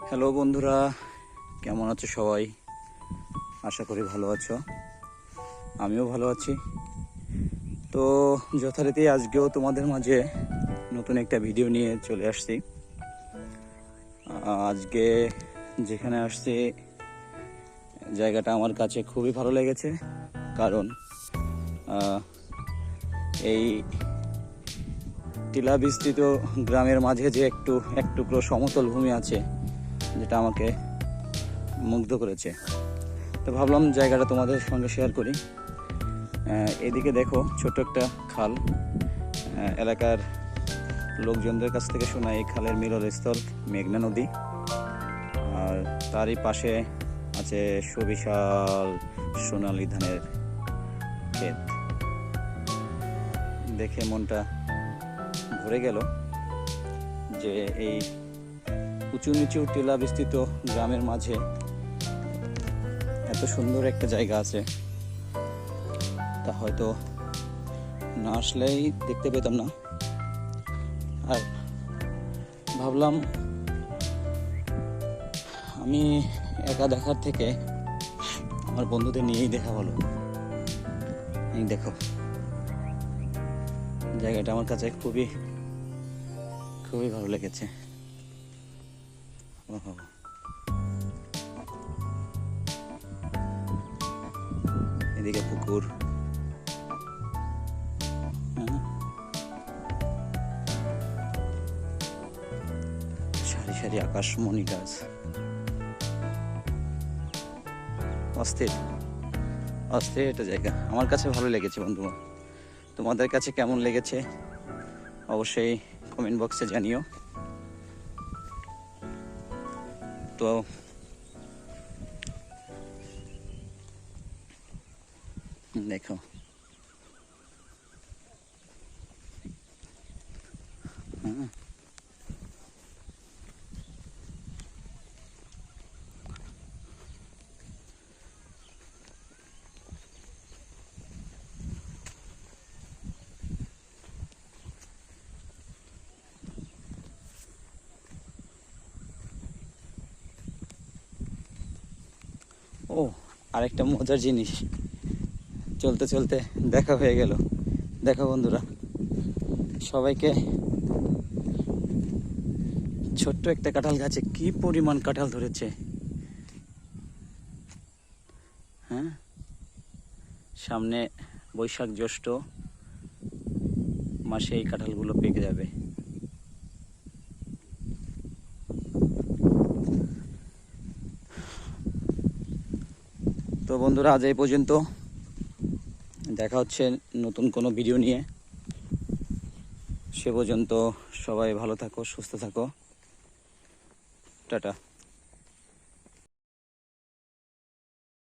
Hello বন্ধুরা, কেমন আছো সবাই? আশা করি ভালো আছো। আমিও ভালো আছি। তো যথারীতি আজকেও তোমাদের মাঝে নতুন একটা ভিডিও নিয়ে চলে আসছি। আজকে যেখানে আসছি জায়গাটা আমার কাছে খুবই ভালো লেগেছে, কারণ এই টিলা বিস্তৃত গ্রামের মাঝে যে এক টুকরো সমতল ভূমি আছে, যেটা আমাকে মুগ্ধ করেছে। তো ভাবলাম জায়গাটা তোমাদের সঙ্গে শেয়ার করি। এদিকে দেখো, ছোট একটা খাল। এলাকার লোকজনদের কাছ থেকে শোনা এই খালের মিলনস্থল মেঘনা নদী, আর তারই পাশে আছে সুবিশাল সোনালী ধানের ক্ষেত। দেখে মনটা ভরে গেল যে এই উঁচু নিচু টিলা বিস্তৃত গ্রামের মাঝে এত সুন্দর একটা জায়গা আছে, তা হয়তো না আসলেই দেখতে পেতাম না। আর ভাবলাম আমি একা দেখার থেকে আমার বন্ধুদের নিয়েই দেখা ভালো। এই দেখো, জায়গাটা আমার কাছে খুবই খুবই ভালো লেগেছে। ওহো, এদিকে পুকুর, সারি সারি আকাশমণি গাছ। অস্থির অস্থির একটা জায়গা, আমার কাছে ভালো লেগেছে। বন্ধুরা, তোমাদের কাছে কেমন লেগেছে অবশ্যই কমেন্ট বক্সে জানিও। তো দেখো, ও আরেকটা মজার জিনিস, চলতে চলতে দেখা হয়ে গেল। দেখো বন্ধুরা, সবাইকে ছোট্ট একটা কাঁঠাল গাছে কি পরিমাণ কাঁঠাল ধরেছে। হ্যাঁ, সামনে বৈশাখ জ্যৈষ্ঠ মাসে এই কাঁঠালগুলো পেকে যাবে। তো বন্ধুরা, আজ এই পর্যন্ত। দেখা হচ্ছে নতুন কোনো ভিডিও নিয়ে। সে পর্যন্ত সবাই ভালো থাকো, সুস্থ থাকো। টাটা।